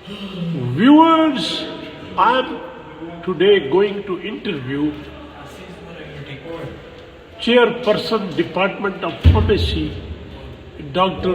Viewers, I am today going to interview Chairperson Department of Pharmacy, Dr.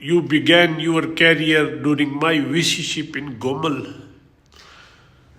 you began your career during my VCship in Gomal.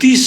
30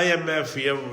IMF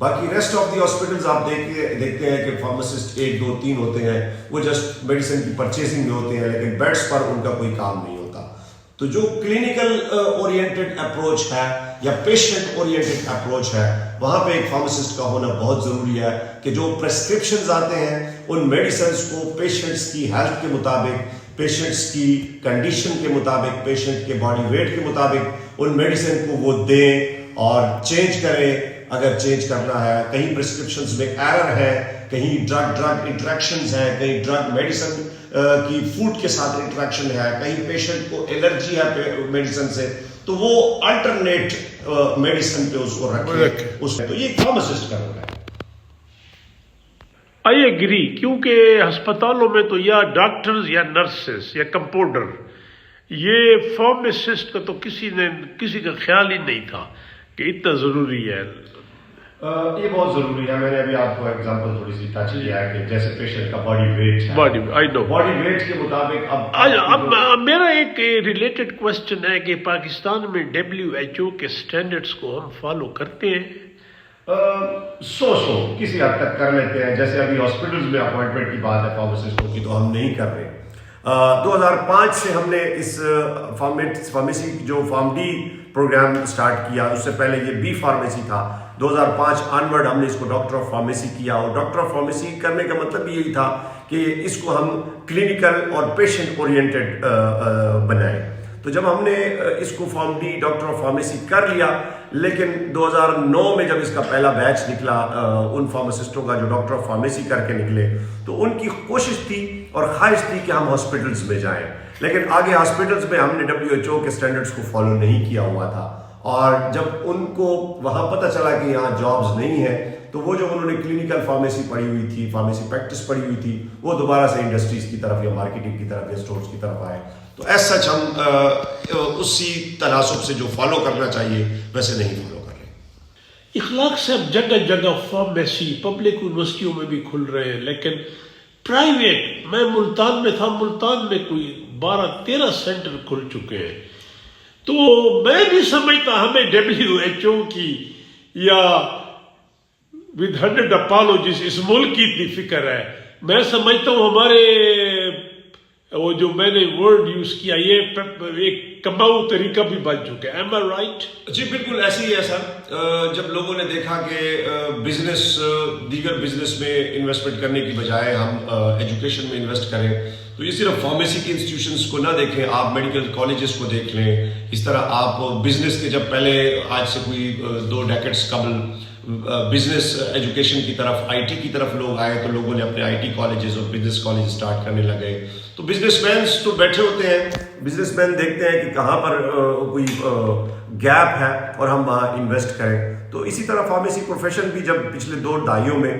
باقی rest of the hospitals آپ دیکھتے ہیں کہ pharmacist 1 2 3 ہوتے ہیں, وہ just medicine کی purchasing میں ہوتے ہیں, لیکن بیڈس پر ان کا کوئی کام نہیں ہوتا. تو جو کلینکل اورینٹڈ اپروچ ہے یا پیشنٹ اورینٹڈ اپروچ ہے, وہاں پہ ایک فارماسسٹ کا ہونا بہت ضروری ہے کہ جو پرسکرپشنز آتے ہیں ان میڈیسنز کو پیشنٹس کی ہیلتھ کے مطابق, پیشنٹس کی کنڈیشن کے مطابق, پیشنٹ کے باڈی ویٹ کے مطابق ان میڈیسن کو وہ دیں اور چینج کریں اگر چینج کرنا ہے. کہیں پرسکرپشنز میں ایرر ہے, کہیں ڈرگ انٹریکشنز ہیں, کہیں ڈرگ میڈیسن کی فوڈ کے ساتھ انٹریکشن ہے, کہیں پیشنٹ کو الرجی ہے میڈیسن سے, تو وہ الٹرنیٹ میڈیسن پہ اس کو رکھیں. اس میں تو یہ فارماسسٹ کا رول ہے. آئی ایگری, کیونکہ ہسپتالوں میں تو یا ڈاکٹرز یا نرسز یا کمپاؤنڈر, یہ فارماسسٹ کا تو کسی کا خیال ہی نہیں تھا کہ اتنا ضروری ہے. یہ بہت ضروری ہے. میں نے ابھی آپ کو ایگزامپل تھوڑی سی ٹچ کیا ہے کہ جیسے پیشنٹ کا باڈی ویٹ ہے, باڈی ویٹ کے مطابق اب میرا ایک ریلیٹڈ کوشچن ہے کہ پاکستان میں WHO کے سٹینڈرڈز کو ہم فالو کرتے ہیں؟ سو کسی حد تک کر لیتے ہیں. جیسے ابھی ہاسپٹلز میں اپوائنٹمنٹ کی بات ہے فارماسسٹوں کی, تو ہم نہیں کر رہے. 2005 سے ہم نے اس فارمیسی جو فارم ڈی پروگرام سٹارٹ کیا. اس سے پہلے یہ بی فارمیسی تھا. 2005 آنورڈ ہم نے اس کو ڈاکٹر آف فارمیسی کیا, اور ڈاکٹر آف فارمیسی کرنے کا مطلب یہی تھا کہ اس کو ہم کلینکل اور پیشنٹ اورینٹڈ بنائیں. تو جب ہم نے اس کو form D doctor of pharmacy کر لیا, لیکن 2009 میں جب اس کا پہلا بیچ نکلا ان فارماسسٹوں کا جو ڈاکٹر آف فارمیسی کر کے نکلے, تو ان کی کوشش تھی اور خواہش تھی کہ ہم ہاسپٹلز میں جائیں, لیکن آگے ہاسپٹلز میں ہم نے WHO کے سٹینڈرڈز کو فالو نہیں کیا ہوا تھا. اور جب ان کو وہاں پتہ چلا کہ یہاں جابز نہیں ہیں, تو وہ جو انہوں نے کلینکل فارمیسی پڑھی ہوئی تھی, فارمیسی پریکٹس پڑھی ہوئی تھی, وہ دوبارہ سے انڈسٹریز کی طرف یا مارکیٹنگ کی طرف یا اسٹورز کی طرف آئے. تو ایز سچ ہم اسی تناسب سے جو فالو کرنا چاہیے ویسے نہیں فالو کر رہے. اخلاق سے اب جگہ جگہ فارمیسی پبلک یونیورسٹیوں میں بھی کھل رہے ہیں, لیکن پرائیویٹ, میں ملتان میں تھا, ملتان میں کوئی 12-13 سینٹر کھل چکے ہیں. تو میں نہیں سمجھتا ہمیں WHO کی یا ود 100 اپالوجیز اس ملک کی اتنی فکر ہے. میں سمجھتا ہوں ہمارے وہ جو میں نے ورڈ یوز کیا, یہ ایک کماؤ طریقہ بھی بن چکا ہے. Am I right? جی بالکل ایسے ہی ہے سر. جب لوگوں نے دیکھا کہ بزنس, دیگر بزنس میں انویسٹمنٹ کرنے کی بجائے ہم ایجوکیشن میں انویسٹ کریں, تو یہ صرف فارمیسی کی انسٹیٹیوشنس کو نہ دیکھیں, آپ میڈیکل کالجز کو دیکھ لیں. اس طرح آپ بزنس کے, جب پہلے آج سے کوئی 2 ڈیکیڈز قبل بزنس ایجوکیشن کی طرف, IT کی طرف لوگ آئے, تو لوگوں نے اپنے IT کالجز اور بزنس کالج سٹارٹ کرنے لگے. تو بزنس مینس تو بیٹھے ہوتے ہیں, بزنس مین دیکھتے ہیں کہ کہاں پر کوئی گیپ ہے اور ہم وہاں انویسٹ کریں. تو اسی طرح فارمیسی پروفیشن بھی جب پچھلے 2 دہائیوں میں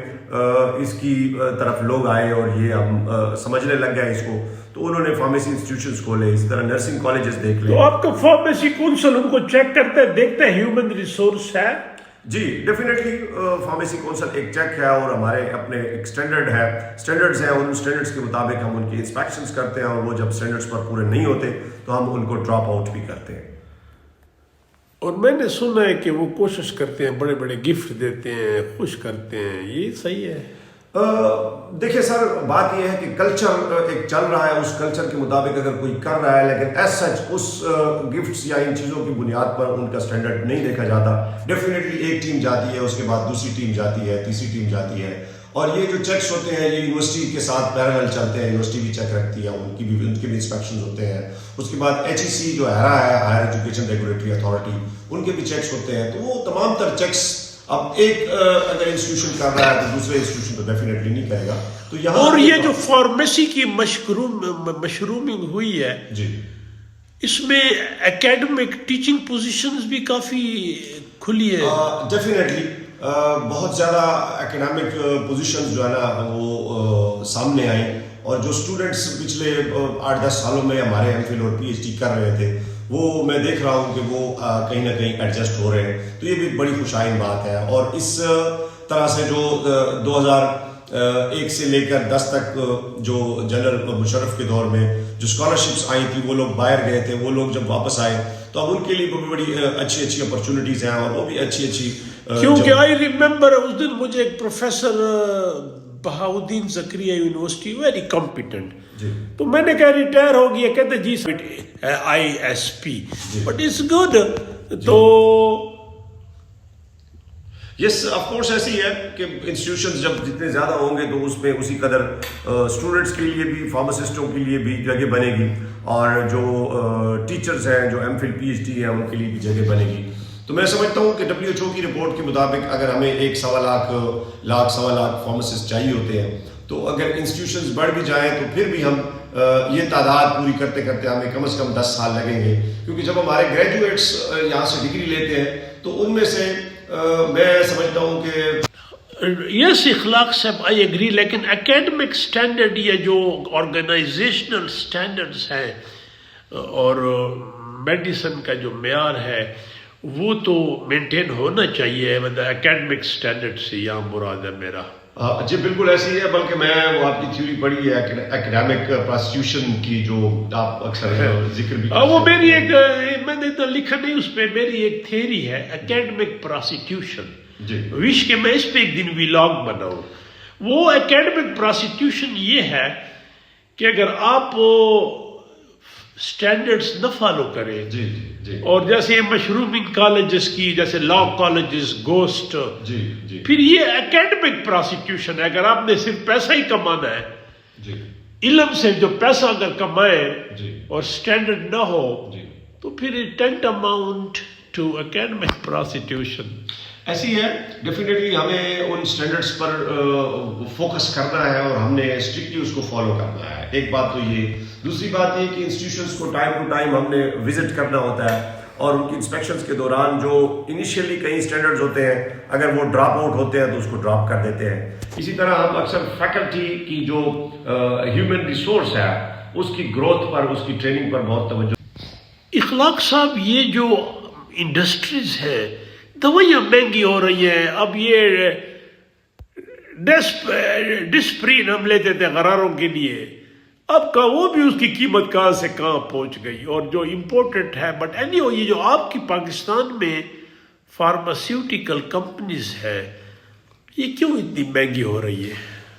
اس کی طرف لوگ آئے اور یہ ہم سمجھنے لگ گئے اس کو, تو انہوں نے فارمیسی انسٹیٹیوشنز کھولے. اسی طرح نرسنگ کالجز دیکھ لیں. تو آپ کا فارمیسی کونسل ان کو چیک کرتے ہیں, دیکھتے ہیں ہیومن ریسورس ہے؟ جی ڈیفینیٹلی فارمیسی کونسل ایک چیک ہے, اور ہمارے اپنے ایک سٹینڈرڈز ہیں. ان سٹینڈرڈز کے مطابق ہم ان کی انسپیکشنز کرتے ہیں, اور وہ جب سٹینڈرڈز پر پورے نہیں ہوتے تو ہم ان کو ڈراپ آؤٹ بھی کرتے ہیں. اور میں نے سنا ہے کہ وہ کوشش کرتے ہیں, بڑے بڑے گفٹ دیتے ہیں, خوش کرتے ہیں, یہ صحیح ہے؟ دیکھیں سر, بات یہ ہے کہ کلچر ایک چل رہا ہے, اس کلچر کے مطابق اگر کوئی کر رہا ہے, لیکن ایز سچ اس گفٹس یا ان چیزوں کی بنیاد پر ان کا سٹینڈرڈ نہیں دیکھا جاتا. ڈیفینیٹلی ایک ٹیم جاتی ہے, اس کے بعد دوسری ٹیم جاتی ہے, تیسری ٹیم جاتی ہے, اور یہ جو چیکس ہوتے ہیں یہ یونیورسٹی کے ساتھ پیرالل چلتے ہیں. یونیورسٹی بھی چیک رکھتی ہے, ان کے بھی انسپیکشن ہوتے ہیں. اس کے بعد HEC جو HERA ہے, ہائر ایجوکیشن ریگولیٹری اتھارٹی, ان کے بھی چیکس ہوتے ہیں. تو وہ تمام تر چیکس اب ایک اگر انسٹیٹیوشن کر رہا ہے تو دوسرے انسٹیٹیوشن تو ڈیفینیٹلی نہیں کرے گا. تو یہاں اور یہ جو فارمیسی کی مشرومنگ ہوئی ہے, جی اس میں اکیڈمک ٹیچنگ پوزیشنز بھی کافی کھلی ہے. ڈیفینیٹلی بہت زیادہ اکیڈمک پوزیشنز جو ہے نا وہ سامنے آئیں, اور جو اسٹوڈنٹس پچھلے 8-10 سالوں میں ہمارے MPhil اور PhD کر رہے تھے, وہ میں دیکھ رہا ہوں کہ وہ کہیں نہ کہیں ایڈجسٹ ہو رہے ہیں. تو یہ بھی بڑی خوشائن بات ہے. اور اس طرح سے جو 1 سے لے کر 10 تک جو جنرل مشرف کے دور میں جو اسکالرشپس آئی تھی وہ لوگ باہر گئے تھے، وہ لوگ جب واپس آئے تو اب ان کے لیے بھی بڑی اچھی اچھی اپرچونیٹیز ہیں اور وہ بھی اچھی اچھی کیونکہ آئی ریمبر اس دن مجھے ایک پروفیسر بہاؤدین زکریا یونیورسٹی ویری کمپیٹنٹ، تو میں نے کہا ریٹائر ہو گیا، کہتے جی ISP بٹ اٹس گڈ. تو یس آف کورس ایسی ہے کہ انسٹیٹیوشنز جب جتنے زیادہ ہوں گے تو اس میں اسی قدر اسٹوڈنٹس کے لیے بھی، فارماسسٹوں کے لیے بھی جگہ بنے گی، اور جو ٹیچرز ہیں جو MPhil PhD ہیں ان کے لیے بھی جگہ بنے گی. تو میں سمجھتا ہوں کہ WHO کی رپورٹ کے مطابق اگر ہمیں 1.25 لاکھ فارماسسٹ چاہیے ہوتے ہیں، تو اگر انسٹیٹیوشنز بڑھ بھی جائیں تو پھر بھی ہم یہ تعداد پوری کرتے کرتے ہمیں کم از کم 10 سال لگیں گے، کیونکہ جب ہمارے گریجویٹس یہاں سے ڈگری لیتے ہیں تو ان میں سے میں سمجھتا ہوں کہ یس اخلاق صاحب آئی ایگری، لیکن اکیڈمک اسٹینڈرڈ یا جو آرگنائزیشنل اسٹینڈرڈس ہیں اور میڈیسن کا جو معیار ہے وہ تو مینٹین ہونا چاہیے. مطلب اکیڈمک اسٹینڈرڈ سے یہاں مراد ہے میرا. جی بالکل ایسی ہے، بلکہ میں وہ آپ کی تھیوری پڑھی ہے اکیڈمک پراسٹیوشن کی جو آپ اکثر ذکر بھی وہ میری ایک، میں نے تو لکھا نہیں اس پہ، میری ایک تھیوری ہے اکیڈمک پراسٹیوشن. وش کہ میں اس پہ ایک دن ویلاگ بناؤں. وہ اکیڈمک پراسٹیوشن یہ ہے کہ اگر آپ اسٹینڈرڈس نہ فالو کریں، اور جیسے مشرومنگ کالجز کی، جیسے لا کالجز گوسٹ، پھر یہ اکیڈمک پراسیکیوشن ہے. اگر آپ نے صرف پیسہ ہی کمانا ہے، علم سے جو پیسہ اگر کمائے اور اسٹینڈرڈ نہ ہو تو پھر tantamount to academic prosecution. ایسی ہے. ڈیفینیٹلی ہمیں ان اسٹینڈرڈس پر فوکس کرنا ہے اور ہم نے اسٹرکٹلی اس کو فالو کرنا ہے. ایک بات تو یہ. دوسری بات یہ کہ انسٹیٹیوشنس کو ٹائم ٹو ٹائم ہم نے وزٹ کرنا ہوتا ہے، اور ان کی انسپیکشنز کے دوران جو انیشیلی کئی اسٹینڈرڈز ہوتے ہیں اگر وہ ڈراپ آؤٹ ہوتے ہیں تو اس کو ڈراپ کر دیتے ہیں. اسی طرح ہم اکثر فیکلٹی کی جو ہیومن ریسورس ہے اس کی گروتھ پر، اس کی ٹریننگ پر بہت توجہ. اخلاق صاحب یہ جو انڈسٹریز ہے دوائیاں مہنگی ہو رہی ہیں. اب یہ ڈسپرین ہم لیتے تھے غراروں کے لیے، اب کا وہ بھی اس کی قیمت کہاں سے کہاں پہنچ گئی، اور جو امپورٹنٹ ہے. بٹ یہ جو آپ کی پاکستان میں فارماسیوٹیکل کمپنیز ہے یہ کیوں اتنی مہنگی ہو رہی ہے؟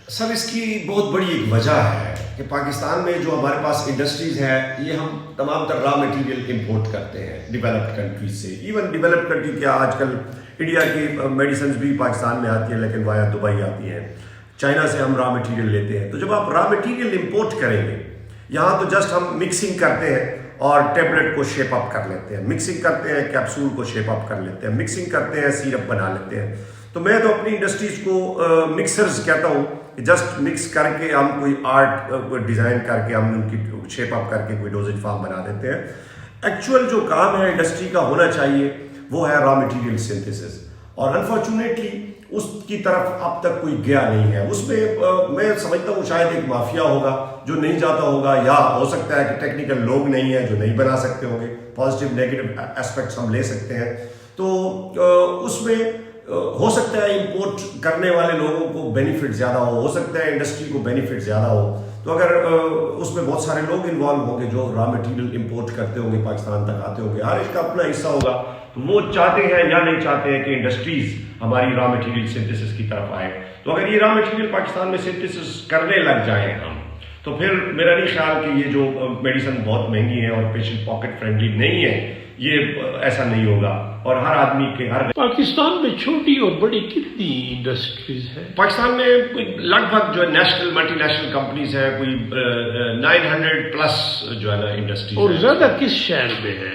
سر اس کی بہت بڑی ایک وجہ ہے کہ پاکستان میں جو ہمارے پاس انڈسٹریز ہیں یہ ہم تمام تر را مٹیریل امپورٹ کرتے ہیں ڈیولپڈ کنٹریز سے. ایون ڈیولپڈ کنٹری کیا، آج کل انڈیا کی میڈیسنز بھی پاکستان میں آتی ہیں لیکن وایا دبئی آتی ہیں. چائنا سے ہم را مٹیریل لیتے ہیں. تو جب آپ را مٹیریل امپورٹ کریں گے یہاں تو جسٹ ہم مکسنگ کرتے ہیں اور ٹیبلٹ کو شیپ اپ کر لیتے ہیں، مکسنگ کرتے ہیں کیپسول کو شیپ اپ کر لیتے ہیں، مکسنگ کرتے ہیں سیرپ بنا لیتے ہیں. تو میں تو اپنی انڈسٹریز کو مکسرز کہتا ہوں کہ جسٹ مکس کر کے ہم کوئی آرٹ ڈیزائن کر کے ہم ان کی شیپ اپ کر کے کوئی ڈوزیج فارم بنا دیتے ہیں. ایکچوئل جو کام ہے انڈسٹری کا ہونا چاہیے وہ ہے را مٹیریل سنتھسس، اور انفارچونیٹلی اس کی طرف اب تک کوئی گیا نہیں ہے. اس میں میں سمجھتا ہوں شاید ایک مافیا ہوگا جو نہیں جاتا ہوگا، یا ہو سکتا ہے کہ ٹیکنیکل لوگ نہیں ہیں جو نہیں بنا سکتے ہوں گے. پازیٹیو نیگیٹو اسپیکٹس ہم لے سکتے ہیں. تو اس میں ہو سکتا ہے امپورٹ کرنے والے لوگوں کو بینیفٹ زیادہ ہو سکتا ہے انڈسٹری کو بینیفٹ زیادہ ہو. تو اگر اس میں بہت سارے لوگ انوالو ہوں گے جو را مٹیریل امپورٹ کرتے ہوں گے، پاکستان تک آتے ہوں گے، ہر ایک کا اپنا حصہ ہوگا. تو وہ چاہتے ہیں یا نہیں چاہتے ہیں کہ انڈسٹریز ہماری را مٹیریل سنتھسس کی طرف آئے. تو اگر یہ را مٹیریل پاکستان میں سنتھسس کرنے لگ جائیں ہم، تو پھر میرا نہیں خیال کہ یہ جو میڈیسن بہت مہنگی ہے اور پیشنٹ پاکٹ فرینڈلی نہیں ہے، یہ ایسا نہیں ہوگا. اور ہر آدمی کے پاکستان میں چھوٹی اور بڑی کتنی انڈسٹریز ہیں؟ پاکستان میں لگ بھگ جو ہے نیشنل ملٹی نیشنل کمپنیز ہیں کوئی 900+ جو ہے نا انڈسٹریز. اور زیادہ کس شہر میں ہے؟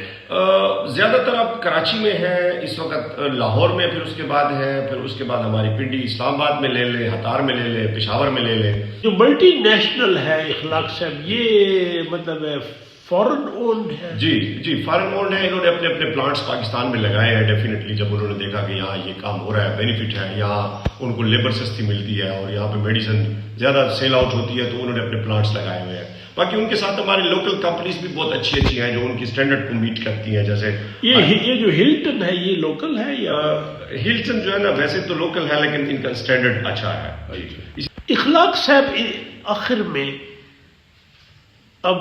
زیادہ تر اب کراچی میں ہے اس وقت، لاہور میں، پھر اس کے بعد ہے، پھر اس کے بعد ہماری پنڈی اسلام آباد میں لے لیں، ہتار میں لے لیں، پشاور میں لے لیں. جو ملٹی نیشنل ہے اخلاق صاحب یہ مطلب فورن اونڈ ہے؟ جی فارن اونڈ ہے. انہوں نے اپنے اپنے پلانٹس پاکستان میں لگائے ہیں. ڈیفینیٹلی جب انہوں نے دیکھا کہ یہاں یہ کام ہو رہا ہے، بینیفٹ ہے، یہاں ان کو لیبر سستی ملتی ہے اور یہاں پہ میڈیسن زیادہ سیل آؤٹ ہوتی ہے، تو انہوں نے اپنے پلانٹس لگائے ہوئے ہیں. باقی ان کے ساتھ ہماری لوکل کمپنیز بھی بہت اچھی اچھی ہیں جو ان کی اسٹینڈرڈ کو میٹ کرتی ہیں. جیسے یہ جو ہلٹن ہے یہ لوکل ہے یا ہلٹن جو ہے نا ویسے تو لوکل ہے لیکن ان کا اسٹینڈرڈ اچھا ہے. اخلاق صاحب آخر میں اب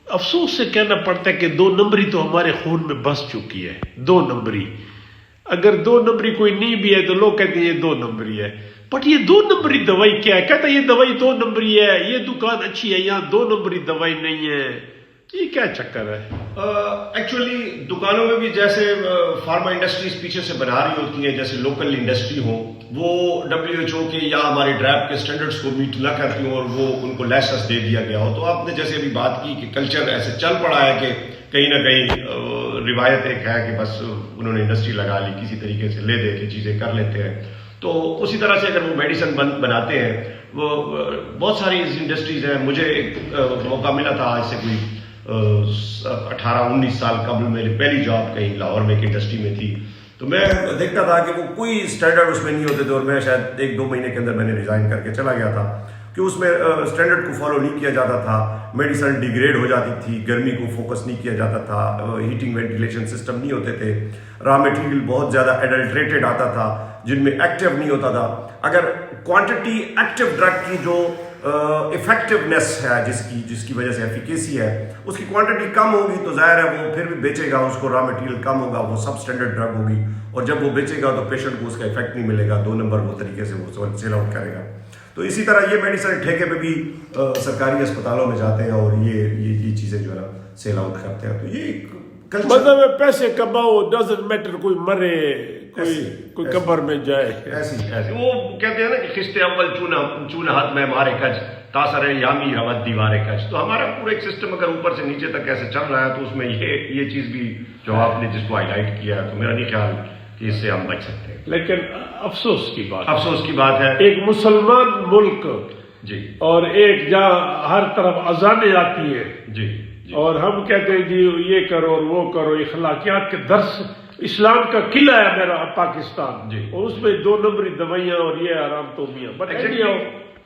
افسوس سے کہنا پڑتا ہے کہ 2 نمبری تو ہمارے خون میں بس چکی ہے. 2 نمبری اگر 2 نمبری کوئی نہیں بھی ہے تو لوگ کہتے ہیں یہ 2 نمبری ہے. بٹ یہ 2 نمبری دوائی کیا ہے؟ کہتا ہے یہ دوائی 2 نمبری ہے, یہ دکان اچھی ہے, یہاں 2 نمبری دوائی نہیں ہے. یہ کیا چکر ہے؟ ایکچولی دکانوں میں بھی جیسے فارما انڈسٹریز پیچھے سے بنا رہی ہوتی ہیں, جیسے لوکل انڈسٹری ہوں وہ WHO کے یا ہمارے ڈرائب کے سٹینڈرڈز کو میٹ نہ کرتی ہوں اور وہ ان کو لائسنس دے دیا گیا ہو. تو آپ نے جیسے ابھی بات کی کہ کلچر ایسے چل پڑا ہے کہ کہیں نہ کہیں روایت ایک ہے کہ بس انہوں نے انڈسٹری لگا لی, کسی طریقے سے لے دے کے چیزیں کر لیتے ہیں. تو اسی طرح سے اگر وہ میڈیسن بناتے ہیں, وہ بہت ساری انڈسٹریز ہیں. مجھے ایک موقع ملا تھا آج سے کوئی 18-19 سال قبل, میری پہلی جاب کہیں لاہور میں ایک انڈسٹری میں تھی, تو میں دیکھتا تھا کہ وہ کوئی اسٹینڈرڈ اس میں نہیں ہوتے تھے, اور میں شاید 1-2 مہینے کے اندر میں نے ریزائن کر کے چلا گیا تھا کہ اس میں اسٹینڈرڈ کو فالو نہیں کیا جاتا تھا. میڈیسن ڈیگریڈ ہو جاتی تھی, گرمی کو فوکس نہیں کیا جاتا تھا, ہیٹنگ وینٹیلیشن سسٹم نہیں ہوتے تھے, را مٹیریل بہت زیادہ ایڈلٹریٹڈ آتا تھا جن میں ایکٹیو نہیں ہوتا تھا. اگر کوانٹٹی ایکٹیو ڈرگ کی جو افیکٹونیس ہے جس کی وجہ سے ایفیکیسی ہے اس کی کوانٹٹی کم ہوگی تو ظاہر ہے وہ پھر بھی بیچے گا, اس کو را مٹیریل کم ہوگا, وہ سب اسٹینڈرڈ ڈرگ ہوگی, اور جب وہ بیچے گا تو پیشنٹ کو اس کا افیکٹ نہیں ملے گا, 2 نمبر وہ طریقے سے وہ سیل آؤٹ کرے گا. تو اسی طرح یہ میڈیسن ٹھیکے پہ بھی سرکاری اسپتالوں میں جاتے ہیں اور یہ چیزیں جو ہے نا سیل آؤٹ کرتے ہیں. تو یہ مطلب پیسے کماؤ, ڈزنٹ میٹر کوئی مرے کوئی قبر میں جائے. ایسی وہ کہتے ہیں نا کہ خشتے اول چونہ ہاتھ میں مارے کج تاثر یامی روت دیوارے کج. تو ہمارا پورا ایک سسٹم اگر اوپر سے نیچے تک ایسے چل رہا ہے تو اس میں یہ چیز بھی جو آپ نے جس کو ہائی لائٹ کیا ہے تو میرا نہیں خیال کہ اس سے ہم بچ سکتے ہیں. لیکن افسوس کی بات ہے ایک مسلمان ملک جی اور ایک جہاں ہر طرف اذانیں آتی ہیں جی اور ہم کہتے ہیں جی یہ کرو اور وہ کرو, اخلاقیات کے درس اسلام کا قلعہ ہے میرا پاکستان جی, اور اس میں 2 نمبری دوائیاں اور یہ آرام تو میاں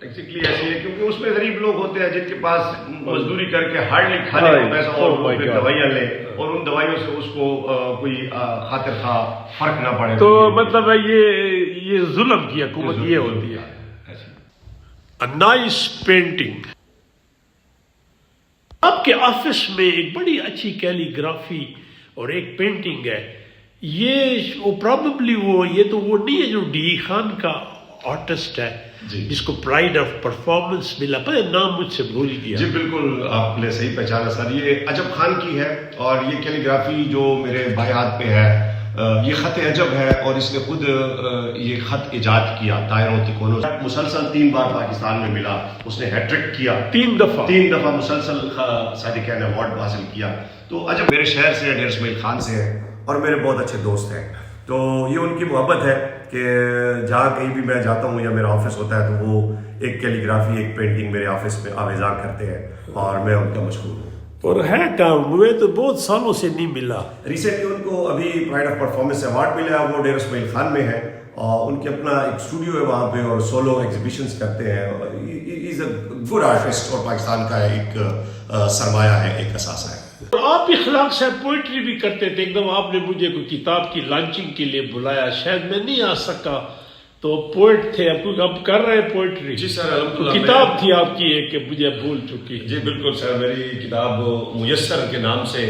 ایگزیکٹلی ایسی ہے کیونکہ اس میں غریب لوگ ہوتے ہیں جن کے پاس مزدوری کر کے ہارڈلی کھانے کا پیسہ اور وہ پھر دوائیاں لیں اور ان دوائیوں سے اس کو کوئی خاطر خواہ فرق نہ پڑے. تو مطلب ہے یہ ظلم کی حکومت یہ ہوتی ہے. A nice painting. آپ کے آفس میں ایک بڑی اچھی کیلی گرافی اور ایک پینٹنگ ہے, یہ پرابیبلی یہ تو وہ نہیں ہے جو ڈی خان کا آرٹسٹ ہے جس کو پرائڈ آف پرفارمنس ملا, پر نام مجھ سے بھول گیا. جی بالکل آپ نے صحیح پہچانا سر, یہ عجب خان کی ہے اور یہ کیلی گرافی جو میرے بائیں ہاتھ پہ ہے یہ خط عجب ہے اور اس نے خود یہ خط ایجاد کیا. طاہر تکونو مسلسل 3 بار پاکستان میں ملا, اس نے ہیٹرک کیا 3 دفعہ مسلسل صادقین ایوارڈ حاصل کیا. تو عجب میرے شہر سے ڈیر اسماعیل خان سے ہے اور میرے بہت اچھے دوست ہیں. تو یہ ان کی محبت ہے کہ جہاں کہیں بھی میں جاتا ہوں یا میرا آفس ہوتا ہے تو وہ ایک کیلی گرافی ایک پینٹنگ میرے آفس میں آویزاں کرتے ہیں اور میں ان کا مشہور ہوں. اور ہے کام ہوئے تو بہت سالوں سے نہیں ملا. ریسنٹلی ان کو ابھی پرائڈ آف پرفارمنس ایوارڈ ملا, وہ ڈیر اسماعیل خان میں ہے اور ان کے اپنا ایک اسٹوڈیو ہے وہاں پہ اور سولو ایگزیبیشنز کرتے ہیں. از اے گڈ آرٹسٹ اور پاکستان کا ایک سرمایہ ہے, ایک اثاثہ ہے. آپ اخلاق سے پوئٹری بھی کرتے تھے. ایک دم آپ نے مجھے کوئی کتاب کی لانچنگ کے لیے بلایا, شاید میں نہیں آ سکا, تو پوئٹ تھے, اب کر رہے ہیں پوئٹری. جی سر الحمدللہ. کتاب تھی آپ کی ایک کہ مجھے بھول چکی. جی بالکل سر, میری کتاب میسر کے نام سے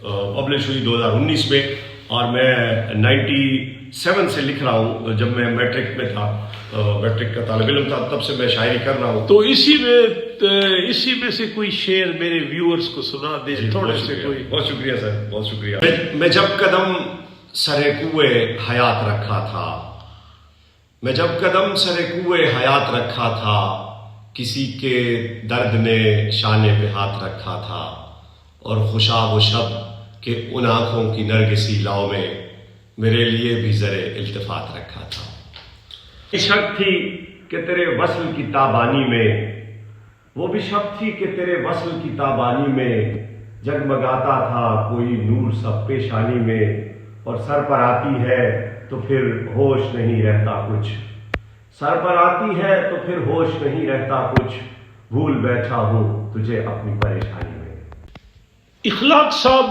پبلش ہوئی 2019 میں اور میں 97 سے لکھ رہا ہوں. جب میں میٹرک میں تھا, میٹرک کا طالب علم تھا, تب سے میں شاعری کر رہا ہوں. تو اسی میں سے کوئی شعر میرے ویورز کو سنا دے تھوڑے سے کوئی. بہت شکریہ سر, بہت شکریہ. میں جب قدم سرے کوئے حیات رکھا تھا, میں جب قدم سرے کوئے حیات رکھا تھا, کسی کے درد نے شانے پہ ہاتھ رکھا تھا, اور خوشاب و شب کہ ان آنکھوں کی نرگسی لاؤ میں میرے لیے بھی ذرے التفات رکھا تھا. شک تھی کہ تیرے وصل کی تابانی میں, وہ بھی شک تھی کہ تیرے وصل کی تابانی میں جگمگاتا تھا کوئی نور سب پیشانی میں, اور سر پر آتی ہے تو پھر ہوش نہیں رہتا کچھ, سر پر آتی ہے تو پھر ہوش نہیں رہتا کچھ, بھول بیٹھا ہوں تجھے اپنی پریشانی میں. اخلاق صاحب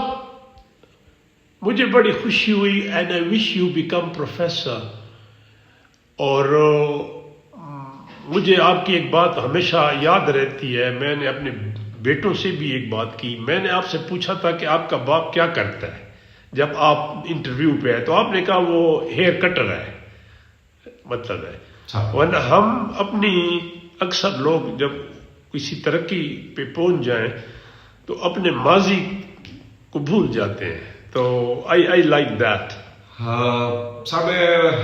مجھے بڑی خوشی ہوئی and I wish you become professor. اور مجھے آپ کی ایک بات ہمیشہ یاد رہتی ہے. میں نے اپنے بیٹوں سے بھی ایک بات کی. میں نے آپ سے پوچھا تھا کہ آپ کا باپ کیا کرتا ہے جب آپ انٹرویو پہ آئے, تو آپ نے کہا وہ ہیئر کٹر ہے, مطلب ہے. ورنہ ہم اپنی اکثر لوگ جب کسی ترقی پہ پہنچ جائیں تو اپنے ماضی کو بھول جاتے ہیں. تو آئی لائک دیٹ. صاحب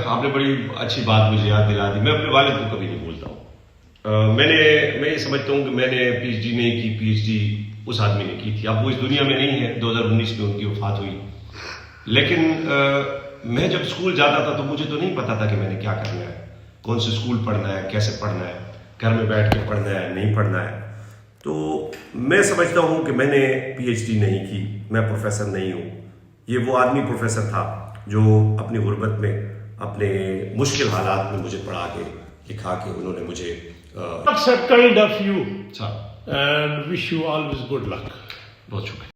آپ نے بڑی اچھی بات مجھے یاد دلا دی. میں اپنے والد کو کبھی نہیں بھولتا ہوں. میں یہ سمجھتا ہوں کہ میں نے پی ایچ ڈی نہیں کی, پی ایچ ڈی اس آدمی نے کی تھی. اب وہ اس دنیا میں نہیں ہے, 2019 میں ان کی وفات ہوئی. لیکن میں جب اسکول جاتا تھا تو مجھے تو نہیں پتا تھا کہ میں نے کیا کرنا ہے, کون سے اسکول پڑھنا ہے, کیسے پڑھنا ہے, گھر میں بیٹھ کے پڑھنا ہے, نہیں پڑھنا ہے. تو میں سمجھتا ہوں کہ میں نے پی ایچ ڈی نہیں کی, میں پروفیسر نہیں ہوں. یہ وہ آدمی پروفیسر تھا جو اپنی غربت میں, اپنے مشکل حالات میں مجھے پڑھا کے لکھا کے انہوں نے مجھے That's kind of you and wish you always good luck. بہت شکریہ.